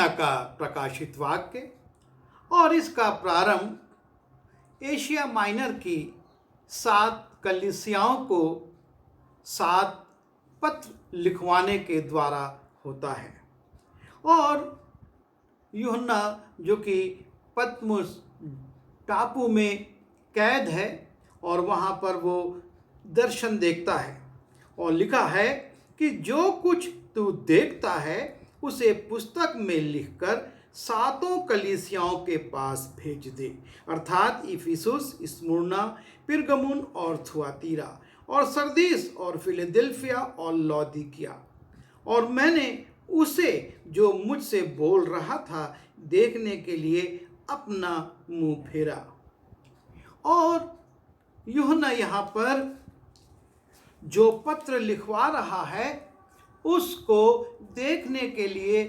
यूहन्ना का प्रकाशित वाक्य, और इसका प्रारंभ एशिया माइनर की 7 कलीसियाओं को 7 पत्र लिखवाने के द्वारा होता है। और यूहन्ना जो कि पतमुस टापू में कैद है और वहाँ पर वो दर्शन देखता है, और लिखा है कि जो कुछ तू देखता है उसे पुस्तक में लिखकर 7 कलीसियाओं के पास भेज दे, अर्थात इफिसुस, स्मुर्ना, पिरगमुन और थुआतीरा और सरदीस और फिलडेल्फिया और लौदीकिया। और मैंने उसे जो मुझसे बोल रहा था देखने के लिए अपना मुंह फेरा। और यूहन्ना यहाँ पर जो पत्र लिखवा रहा है उसको देखने के लिए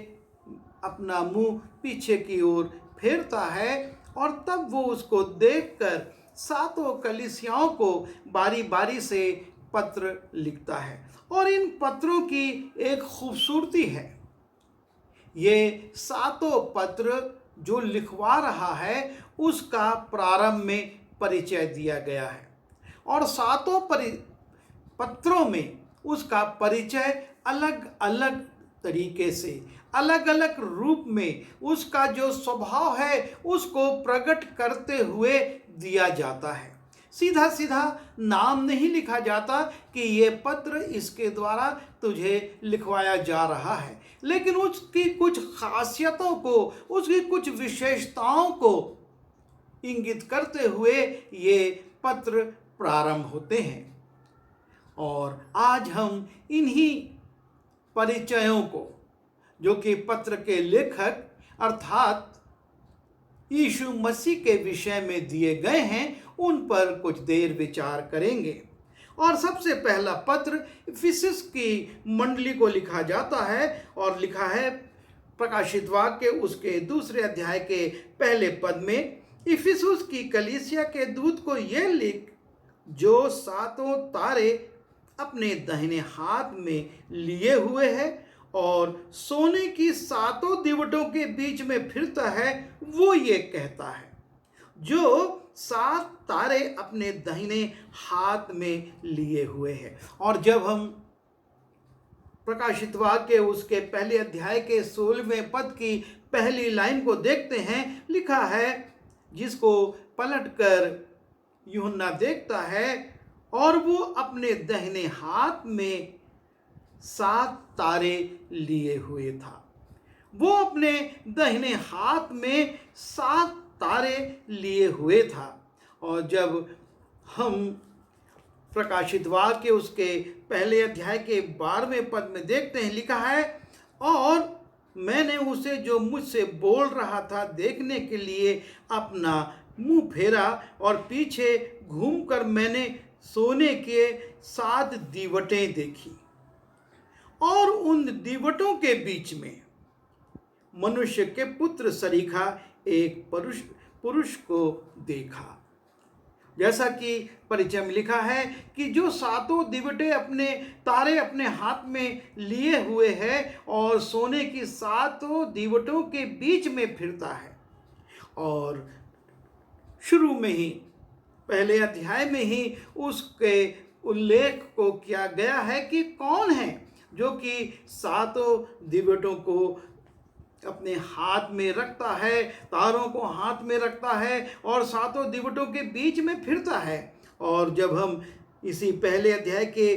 अपना मुंह पीछे की ओर फेरता है, और तब वो उसको देखकर 7 कलीसियाओं को बारी बारी से पत्र लिखता है। और इन पत्रों की एक खूबसूरती है, ये 7 पत्र जो लिखवा रहा है उसका प्रारंभ में परिचय दिया गया है, और 7 पत्रों में उसका परिचय अलग अलग तरीके से, अलग अलग रूप में उसका जो स्वभाव है उसको प्रकट करते हुए दिया जाता है। सीधा सीधा नाम नहीं लिखा जाता कि ये पत्र इसके द्वारा तुझे लिखवाया जा रहा है, लेकिन उसकी कुछ खासियतों को, उसकी कुछ विशेषताओं को इंगित करते हुए ये पत्र प्रारंभ होते हैं। और आज हम इन्हीं परिचयों को, जो कि पत्र के लेखक अर्थात यीशु मसीह के विषय में दिए गए हैं, उन पर कुछ देर विचार करेंगे। और सबसे पहला पत्र इफिसुस की मंडली को लिखा जाता है, और लिखा है प्रकाशित वाक्य उसके 2 अध्याय के पहले पद में, इफिसुस की कलीसिया के दूत को यह लिख, जो 7 तारे अपने दाहिने हाथ में लिए हुए है और सोने की 7 दीवटों के बीच में फिरता है, वो ये कहता है, जो 7 तारे अपने दाहिने हाथ में लिए हुए हैं। और जब हम प्रकाशित वाक्य उसके पहले अध्याय के 16वें पद की पहली लाइन को देखते हैं, लिखा है, जिसको पलटकर यूहन्ना देखता है, और वो अपने दाहिने हाथ में 7 तारे लिए हुए था। वो अपने दाहिने हाथ में 7 तारे लिए हुए था। और जब हम प्रकाशित वाक्य उसके पहले अध्याय के 12वें पद में देखते हैं, लिखा है, और मैंने उसे जो मुझसे बोल रहा था देखने के लिए अपना मुंह फेरा, और पीछे घूमकर मैंने सोने के 7 दीवटें देखी, और उन दीवटों के बीच में मनुष्य के पुत्र सरीखा एक पुरुष को देखा। जैसा कि परिचय में लिखा है कि जो 7 दीवटें अपने तारे अपने हाथ में लिए हुए है और सोने की 7 दीवटों के बीच में फिरता है। और शुरू में ही पहले अध्याय में ही उसके उल्लेख को किया गया है कि कौन है जो कि 7 दीवटों को अपने हाथ में रखता है, तारों को हाथ में रखता है और 7 दीवटों के बीच में फिरता है। और जब हम इसी पहले अध्याय के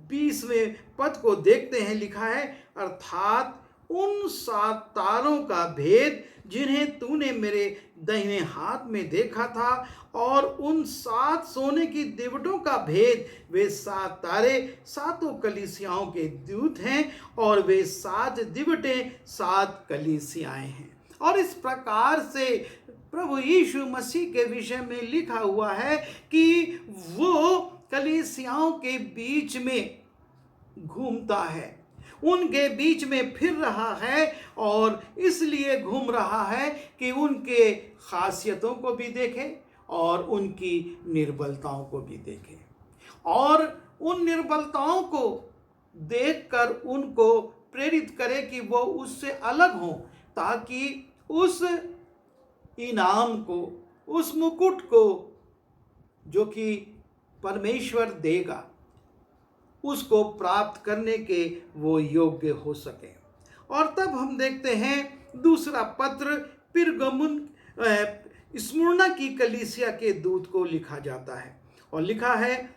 20वें पद को देखते हैं, लिखा है, अर्थात उन 7 तारों का भेद जिन्हें तूने मेरे दाहिने हाथ में देखा था, और उन 7 सोने की दीवटों का भेद, वे 7 तारे 7 कलीसियाओं के दूत हैं, और वे 7 दीवटें 7 कलीसियाएं हैं। और इस प्रकार से प्रभु यीशु मसीह के विषय में लिखा हुआ है कि वो कलीसियाओं के बीच में घूमता है, उनके बीच में फिर रहा है, और इसलिए घूम रहा है कि उनके खासियतों को भी देखे और उनकी निर्बलताओं को भी देखे, और उन निर्बलताओं को देखकर उनको प्रेरित करे कि वो उससे अलग हों, ताकि उस इनाम को, उस मुकुट को जो कि परमेश्वर देगा, उसको प्राप्त करने के वो योग्य हो सके। और तब हम देखते हैं दूसरा पत्र पिरगमुन स्मुर्ना की कलीसिया के दूत को लिखा जाता है, और लिखा है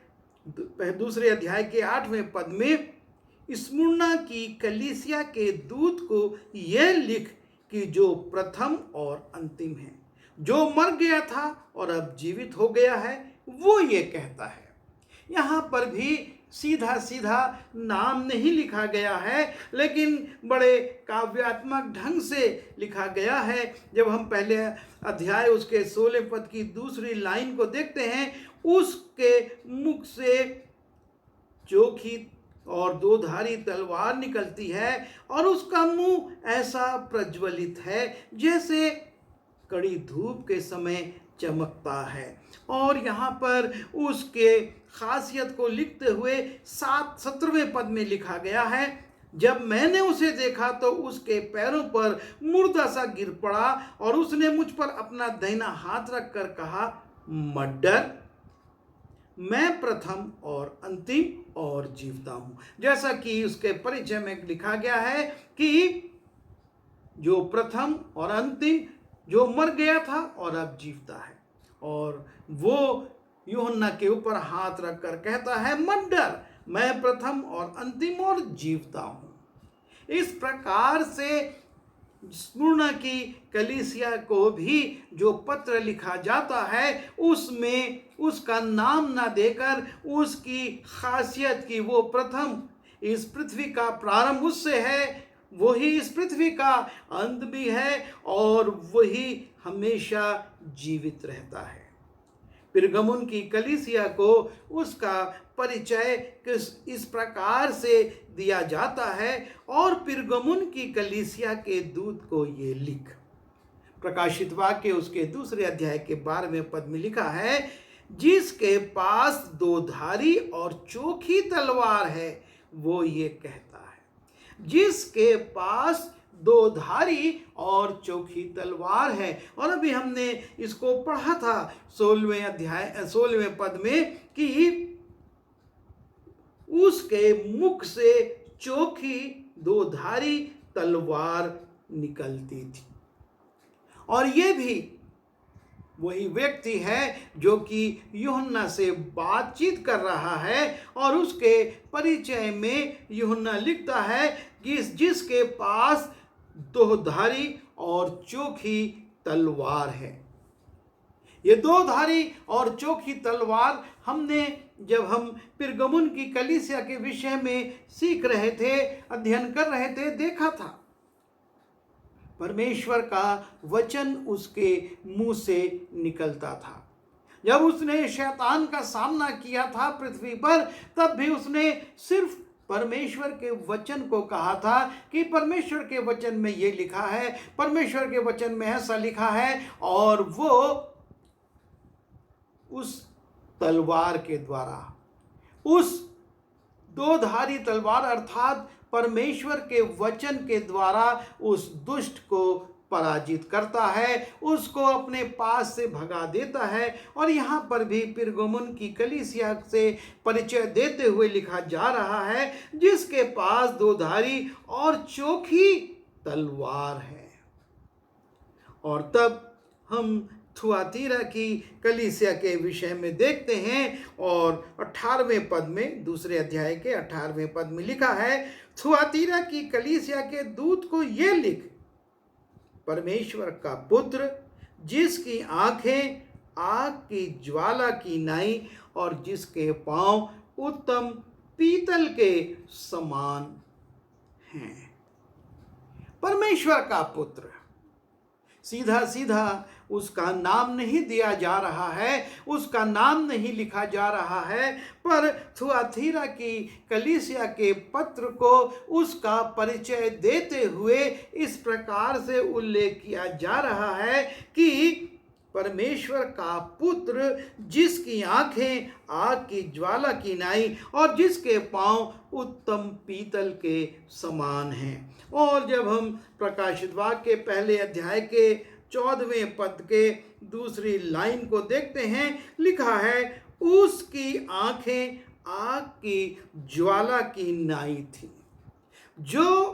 दूसरे अध्याय के 8वें पद में, स्मुर्ना की कलीसिया के दूत को यह लिख कि जो प्रथम और अंतिम है, जो मर गया था और अब जीवित हो गया है, वो ये कहता है। यहाँ पर भी सीधा सीधा नाम नहीं लिखा गया है, लेकिन बड़े काव्यात्मक ढंग से लिखा गया है। जब हम पहले अध्याय उसके 16 पद की दूसरी लाइन को देखते हैं, उसके मुख से चोखी और दोधारी तलवार निकलती है और उसका मुंह ऐसा प्रज्वलित है जैसे कड़ी धूप के समय चमकता है। और यहाँ पर उसके खासियत को लिखते हुए 17वें पद में लिखा गया है, जब मैंने उसे देखा तो उसके पैरों पर मुर्दा सा गिर पड़ा और उसने मुझ पर अपना दाहिना हाथ रखकर कहा, मत डर, मैं प्रथम और अंतिम और जीवता हूं। जैसा कि उसके परिचय में लिखा गया है कि जो प्रथम और अंतिम, जो मर गया था और अब जीवता है, और वो यूहन्ना के ऊपर हाथ रखकर कहता है, मत डर, मैं प्रथम और अंतिम और जीवता हूं। इस प्रकार से स्मुर्ना की कलीसिया को भी जो पत्र लिखा जाता है, उसमें उसका नाम ना देकर उसकी खासियत की वो प्रथम, इस पृथ्वी का प्रारंभ उससे है, वही इस पृथ्वी का अंत भी है, और वही हमेशा जीवित रहता है। पिरगमुन की कलीसिया को उसका परिचय इस प्रकार से दिया जाता है, और पिरगमुन की कलीसिया के दूत को ये लिख। प्रकाशित वाक्य उसके दूसरे अध्याय के 12वें पद में लिखा है, जिसके पास दोधारी और चोखी तलवार है, वो ये कहता है। जिसके पास दोधारी और चोखी तलवार है। और अभी हमने इसको पढ़ा था 16वें पद में कि उसके मुख से चोखी दोधारी तलवार निकलती थी। और ये भी वही व्यक्ति है जो कि यूहन्ना से बातचीत कर रहा है, और उसके परिचय में यूहन्ना लिखता है कि जिसके पास दोधारी और चोखी तलवार है। ये दोधारी और चोखी तलवार हमने, जब हम पिरगमुन की कलीसिया के विषय में सीख रहे थे, अध्ययन कर रहे थे, देखा था परमेश्वर का वचन उसके मुंह से निकलता था। जब उसने शैतान का सामना किया था पृथ्वी पर, तब भी उसने सिर्फ परमेश्वर के वचन को कहा था कि परमेश्वर के वचन में ये लिखा है, परमेश्वर के वचन में ऐसा लिखा है, और वो उस तलवार के द्वारा, उस दोधारी तलवार अर्थात परमेश्वर के वचन के द्वारा उस दुष्ट को पराजित करता है, उसको अपने पास से भगा देता है। और यहाँ पर भी पिरगमुन की कलीसिया से परिचय देते हुए लिखा जा रहा है, जिसके पास दोधारी और चोखी तलवार है। और तब हम थुआतीरा की कलीसिया के विषय में देखते हैं, और 18वें पद में, दूसरे अध्याय के 18वें पद में लिखा है, थुआतीरा की कलीसिया के दूत को ये लिख, परमेश्वर का पुत्र, जिसकी आंखें आग की ज्वाला की नाई और जिसके पांव उत्तम पीतल के समान हैं। परमेश्वर का पुत्र, सीधा सीधा उसका नाम नहीं दिया जा रहा है, उसका नाम नहीं लिखा जा रहा है, पर थुआतीरा की कलीसिया के पत्र को उसका परिचय देते हुए इस प्रकार से उल्लेख किया जा रहा है कि परमेश्वर का पुत्र, जिसकी आंखें आग की ज्वाला की नाई और जिसके पांव उत्तम पीतल के समान हैं। और जब हम प्रकाशित वाक्य के पहले अध्याय के 14वें पद के दूसरी लाइन को देखते हैं, लिखा है, उसकी आंखें आग की ज्वाला की नाई थी। जो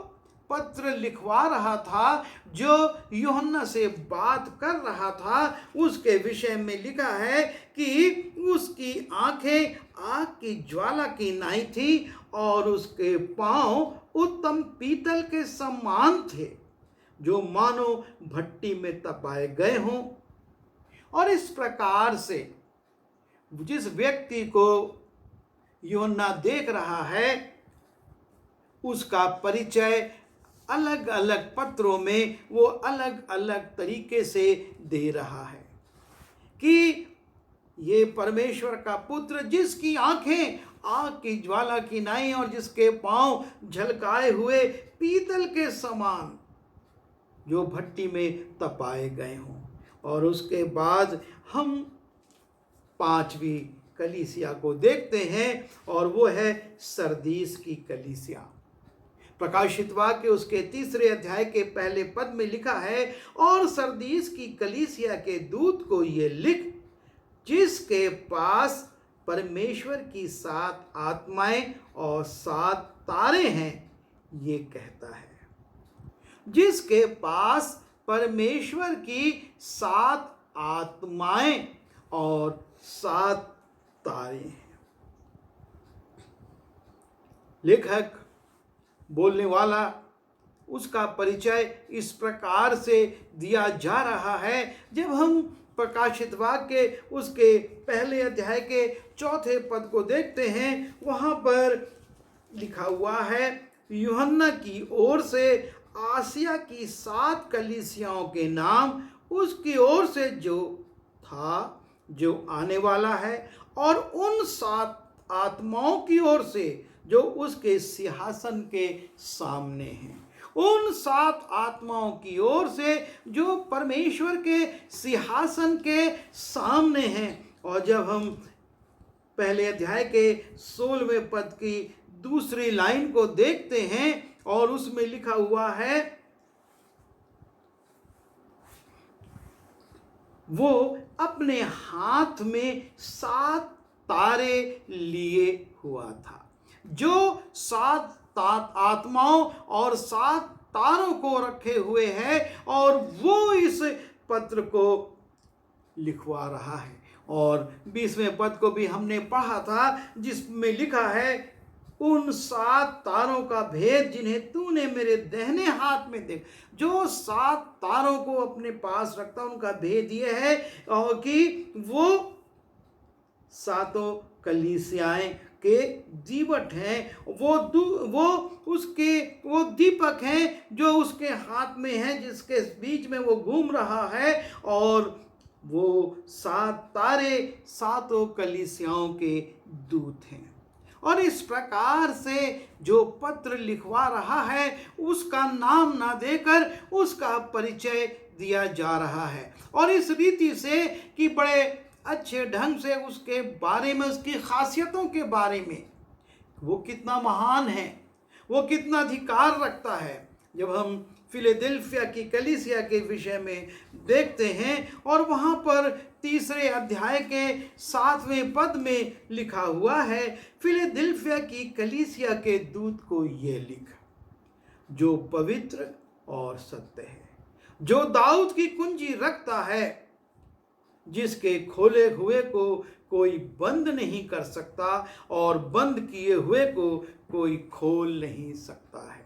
पत्र लिखवा रहा था, जो यूहन्ना से बात कर रहा था, उसके विषय में लिखा है कि उसकी आंखें आग की ज्वाला की नाई थी और उसके पांव उत्तम पीतल के समान थे, जो मानो भट्टी में तपाए गए हों। और इस प्रकार से जिस व्यक्ति को यूहन्ना देख रहा है, उसका परिचय अलग अलग पत्रों में वो अलग अलग तरीके से दे रहा है कि ये परमेश्वर का पुत्र, जिसकी आंखें आग की ज्वाला की नाई और जिसके पांव झलकाए हुए पीतल के समान, जो भट्टी में तपाए गए हों। और उसके बाद हम 5वीं कलीसिया को देखते हैं, और वो है सरदीस की कलीसिया। प्रकाशित वाक्य उसके 3 अध्याय के पहले पद में लिखा है, और सरदीस की कलीसिया के दूत को ये लिख, जिसके पास परमेश्वर की 7 आत्माएं और 7 तारे हैं, ये कहता है। जिसके पास परमेश्वर की 7 आत्माएं और 7 तारे हैं। लेखक, बोलने वाला, उसका परिचय इस प्रकार से दिया जा रहा है। जब हम प्रकाशित वाक्य उसके पहले अध्याय के 4 पद को देखते हैं, वहां पर लिखा हुआ है, यूहन्ना की ओर से आसिया की 7 कलीसियाओं के नाम, उसकी ओर से जो था, जो आने वाला है, और उन 7 आत्माओं की ओर से जो उसके सिंहासन के सामने हैं। उन 7 आत्माओं की ओर से जो परमेश्वर के सिंहासन के सामने हैं। और जब हम पहले अध्याय के 16वें पद की दूसरी लाइन को देखते हैं, और उसमें लिखा हुआ है, वो अपने हाथ में 7 तारे लिए हुआ था। जो 7 आत्माओं और 7 तारों को रखे हुए है, और वो इस पत्र को लिखवा रहा है। और 20वें पद को भी हमने पढ़ा था, जिसमें लिखा है, उन 7 तारों का भेद जिन्हें तूने मेरे दाहिने हाथ में देख। जो 7 तारों को अपने पास रखता, उनका भेद यह है कि वो 7 कलीसियाएं के दीवट हैं। वो दीपक हैं जो उसके हाथ में है, जिसके बीच में वो घूम रहा है। और वो 7 तारे 7 कलीसियाओं के दूत हैं। और इस प्रकार से जो पत्र लिखवा रहा है, उसका नाम ना देकर उसका परिचय दिया जा रहा है। और इस रीति से कि बड़े अच्छे ढंग से उसके बारे में, उसकी खासियतों के बारे में, वो कितना महान है, वो कितना अधिकार रखता है। जब हम फिलाडेल्फिया की कलीसिया के विषय में देखते हैं, और वहाँ पर 3 अध्याय के 7वें पद में लिखा हुआ है, फिलाडेल्फिया की कलीसिया के दूत को ये लिख, जो पवित्र और सत्य है, जो दाऊद की कुंजी रखता है, जिसके खोले हुए को कोई बंद नहीं कर सकता और बंद किए हुए को कोई खोल नहीं सकता है।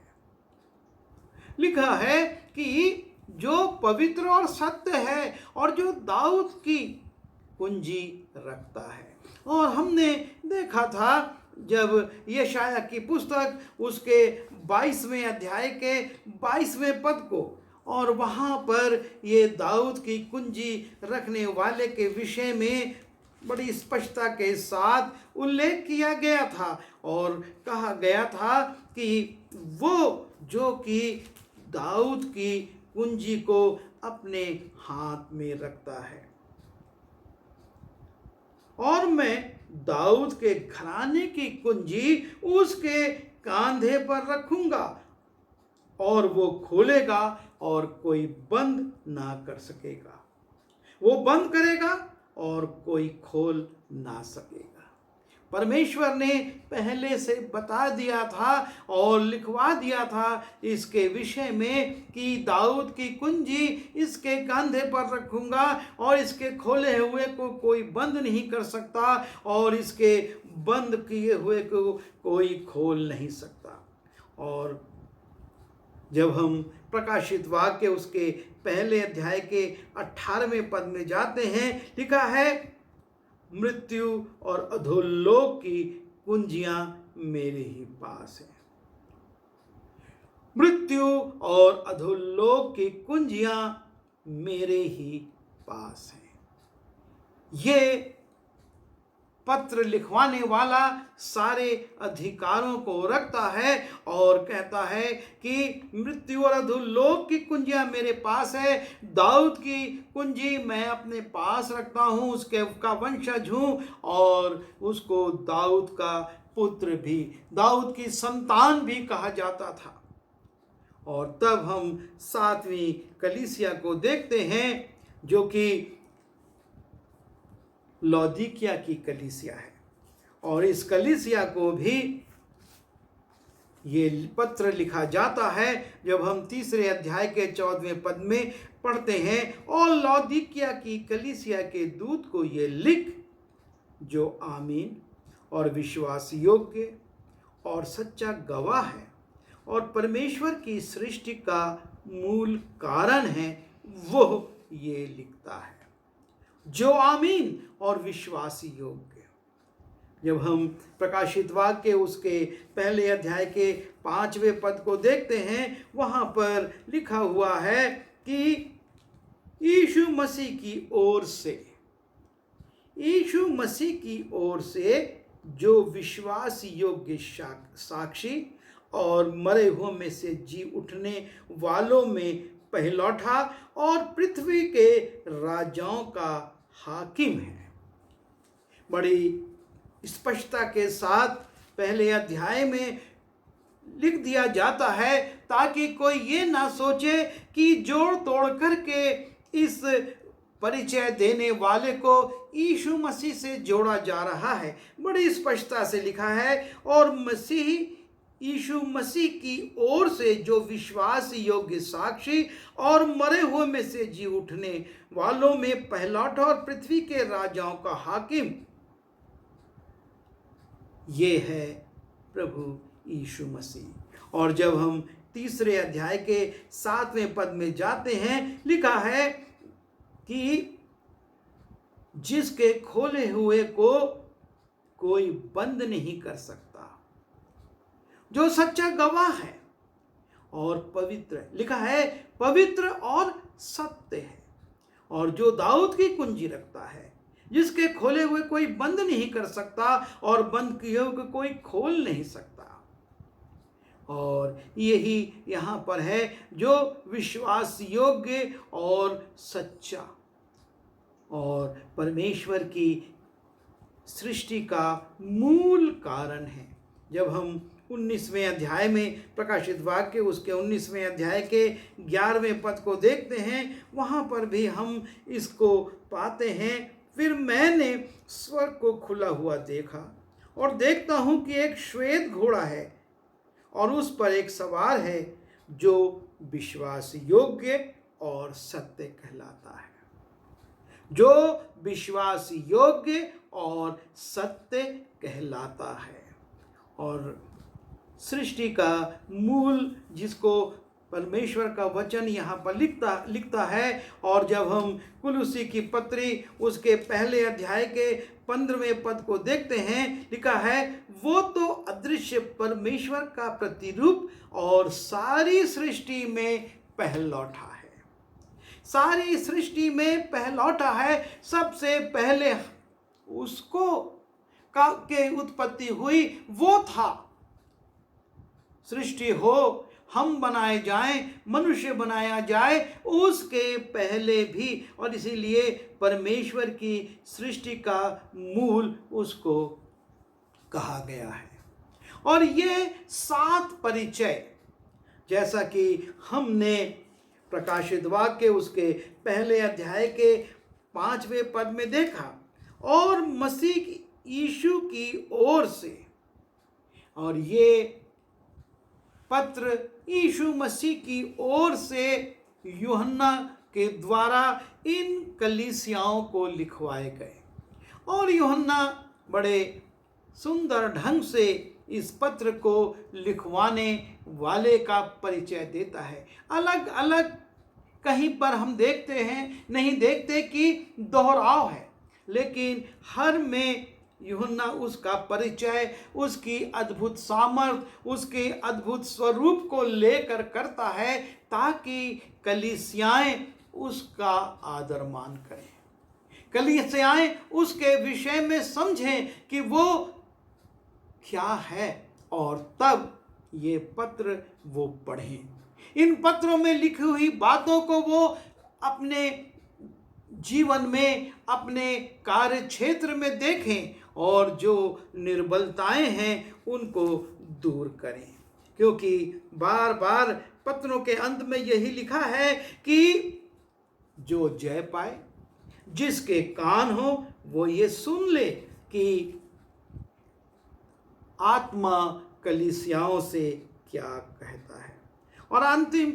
लिखा है कि जो पवित्र और सत्य है और जो दाऊद की कुंजी रखता है। और हमने देखा था, जब यशाया की पुस्तक उसके 22वें अध्याय के 22वें पद को, और वहाँ पर ये दाऊद की कुंजी रखने वाले के विषय में बड़ी स्पष्टता के साथ उल्लेख किया गया था, और कहा गया था कि वो जो कि दाऊद की कुंजी को अपने हाथ में रखता है। और मैं दाऊद के घराने की कुंजी उसके कांधे पर रखूंगा और वो खोलेगा और कोई बंद ना कर सकेगा। वो बंद करेगा और कोई खोल ना सकेगा। परमेश्वर ने पहले से बता दिया था और लिखवा दिया था इसके विषय में कि दाऊद की कुंजी इसके कंधे पर रखूंगा और इसके खोले हुए को कोई बंद नहीं कर सकता और इसके बंद किए हुए को कोई खोल नहीं सकता। और जब हम प्रकाशित वाक्य उसके पहले अध्याय के 18वें पद में जाते हैं, लिखा है, मृत्यु और अधोलोक की कुंजियां मेरे ही पास हैं। मृत्यु और अधोलोक की कुंजियां मेरे ही पास हैं। ये पत्र लिखवाने वाला सारे अधिकारों को रखता है और कहता है कि मृत्यु और अधोलोक की कुंजियां मेरे पास है। दाऊद की कुंजी मैं अपने पास रखता हूं, उसका वंशज हूं और उसको दाऊद का पुत्र भी, दाऊद की संतान भी कहा जाता था। और तब हम 7वीं कलीसिया को देखते हैं जो कि लौदीकिया की कलीसिया है। और इस कलीसिया को भी ये पत्र लिखा जाता है जब हम 3 अध्याय के 14वें पद में पढ़ते हैं, और लौदीकिया की कलीसिया के दूत को ये लिख, जो आमीन और विश्वास योग्य और सच्चा गवाह है और परमेश्वर की सृष्टि का मूल कारण है, वो ये लिखता है, जो आमीन और विश्वासी योग्य। जब हम प्रकाशित वाक्य उसके पहले अध्याय के 5वें पद को देखते हैं, वहां पर लिखा हुआ है कि यीशु मसीह की ओर से, यीशु मसीह की ओर से जो विश्वास योग्य साक्षी और मरे हुए में से जी उठने वालों में पहलौठा और पृथ्वी के राजाओं का हाकिम है। बड़ी स्पष्टता के साथ पहले अध्याय में लिख दिया जाता है ताकि कोई ये ना सोचे कि जोड़ तोड़ करके इस परिचय देने वाले को यीशु मसीह से जोड़ा जा रहा है। बड़ी स्पष्टता से लिखा है, और मसीह यीशु मसीह की ओर से जो विश्वास योग्य साक्षी और मरे हुए में से जी उठने वालों में पहलौठा और पृथ्वी के राजाओं का हाकिम, ये है प्रभु यीशु मसीह। और जब हम 3 अध्याय के 7वें पद में जाते हैं, लिखा है कि जिसके खोले हुए को कोई बंद नहीं कर सकता, जो सच्चा गवाह है और पवित्र, लिखा है पवित्र और सत्य है, और जो दाऊद की कुंजी रखता है, जिसके खोले हुए कोई बंद नहीं कर सकता और बंद किए हुए कोई खोल नहीं सकता। और यही यहाँ पर है, जो विश्वास योग्य और सच्चा और परमेश्वर की सृष्टि का मूल कारण है। जब हम 19वें अध्याय में प्रकाशित वाक्य उसके 19वें अध्याय के 11वें पद को देखते हैं, वहाँ पर भी हम इसको पाते हैं। फिर मैंने स्वर्ग को खुला हुआ देखा और देखता हूँ कि एक श्वेत घोड़ा है और उस पर एक सवार है, जो विश्वास योग्य और सत्य कहलाता है, जो विश्वास योग्य और सत्य कहलाता है। और सृष्टि का मूल जिसको परमेश्वर का वचन यहाँ पर लिखता है, और जब हम कुलुसी की पत्री उसके पहले अध्याय के 15वें पद को देखते हैं, लिखा है, वो तो अदृश्य परमेश्वर का प्रतिरूप और सारी सृष्टि में पहलौठा है, सारी सृष्टि में पहलौठा है। सबसे पहले उसको के उत्पत्ति हुई, वो था। सृष्टि हो, हम बनाए जाएं, मनुष्य बनाया जाए उसके पहले भी, और इसीलिए परमेश्वर की सृष्टि का मूल उसको कहा गया है। और ये 7 परिचय, जैसा कि हमने प्रकाशित वाक्य उसके पहले अध्याय के 5वें पद में देखा, और मसीह यीशु की ओर से, और ये पत्र यीशु मसीह की ओर से यूहन्ना के द्वारा इन कलीसियाओं को लिखवाए गए। और यूहन्ना बड़े सुंदर ढंग से इस पत्र को लिखवाने वाले का परिचय देता है। अलग अलग कहीं पर हम नहीं देखते कि दोहराव है, लेकिन हर में यूहन्ना उसका परिचय, उसकी अद्भुत सामर्थ, उसके अद्भुत स्वरूप को लेकर करता है, ताकि कलीसियाएं उसका आदर मान करें, कलीसियाएं उसके विषय में समझें कि वो क्या है, और तब ये पत्र वो पढ़ें। इन पत्रों में लिखी हुई बातों को वो अपने जीवन में, अपने कार्य क्षेत्र में देखें, और जो निर्बलताएं हैं उनको दूर करें। क्योंकि बार बार पत्रों के अंत में यही लिखा है कि जो जय पाए, जिसके कान हो वो ये सुन ले कि आत्मा कलीसियाओं से क्या कहता है। और अंतिम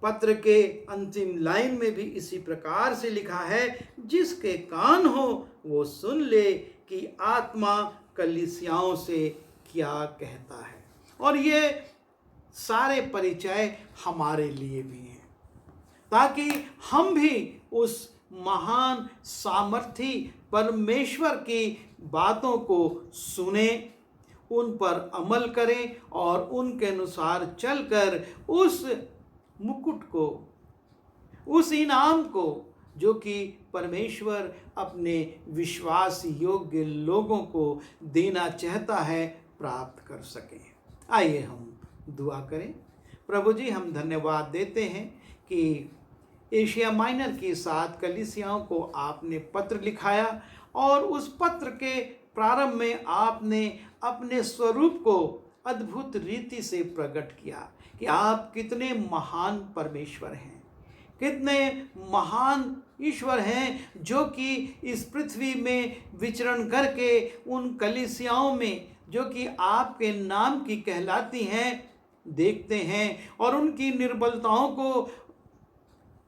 पत्र के अंतिम लाइन में भी इसी प्रकार से लिखा है, जिसके कान हो वो सुन ले कि आत्मा कलीसियाओं से क्या कहता है। और ये सारे परिचय हमारे लिए भी हैं, ताकि हम भी उस महान सामर्थी परमेश्वर की बातों को सुने, उन पर अमल करें, और उनके अनुसार चलकर उस मुकुट को, उस इनाम को जो कि परमेश्वर अपने विश्वास योग्य लोगों को देना चाहता है, प्राप्त कर सकें। आइए हम दुआ करें। प्रभु जी, हम धन्यवाद देते हैं कि एशिया माइनर की 7 कलीसियाओं को आपने पत्र लिखाया, और उस पत्र के प्रारंभ में आपने अपने स्वरूप को अद्भुत रीति से प्रकट किया कि आप कितने महान परमेश्वर हैं, कितने महान ईश्वर हैं, जो कि इस पृथ्वी में विचरण करके उन कलीसियाओं में जो कि आपके नाम की कहलाती हैं देखते हैं, और उनकी निर्बलताओं को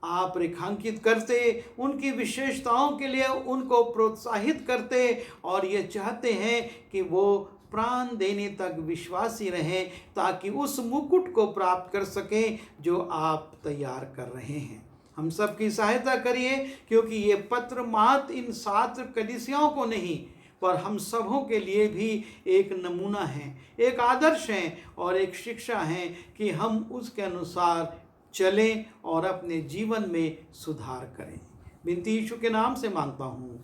आप रेखांकित करते, उनकी विशेषताओं के लिए उनको प्रोत्साहित करते, और ये चाहते हैं कि वो प्राण देने तक विश्वासी रहें, ताकि उस मुकुट को प्राप्त कर सकें जो आप तैयार कर रहे हैं। हम सब की सहायता करिए, क्योंकि ये पत्र मात्र इन 7 कलीसियाओं को नहीं, पर हम सबों के लिए भी एक नमूना है, एक आदर्श है, और एक शिक्षा है कि हम उसके अनुसार चलें और अपने जीवन में सुधार करें। विनती यीशु के नाम से मांगता हूँ,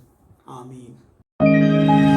आमीन।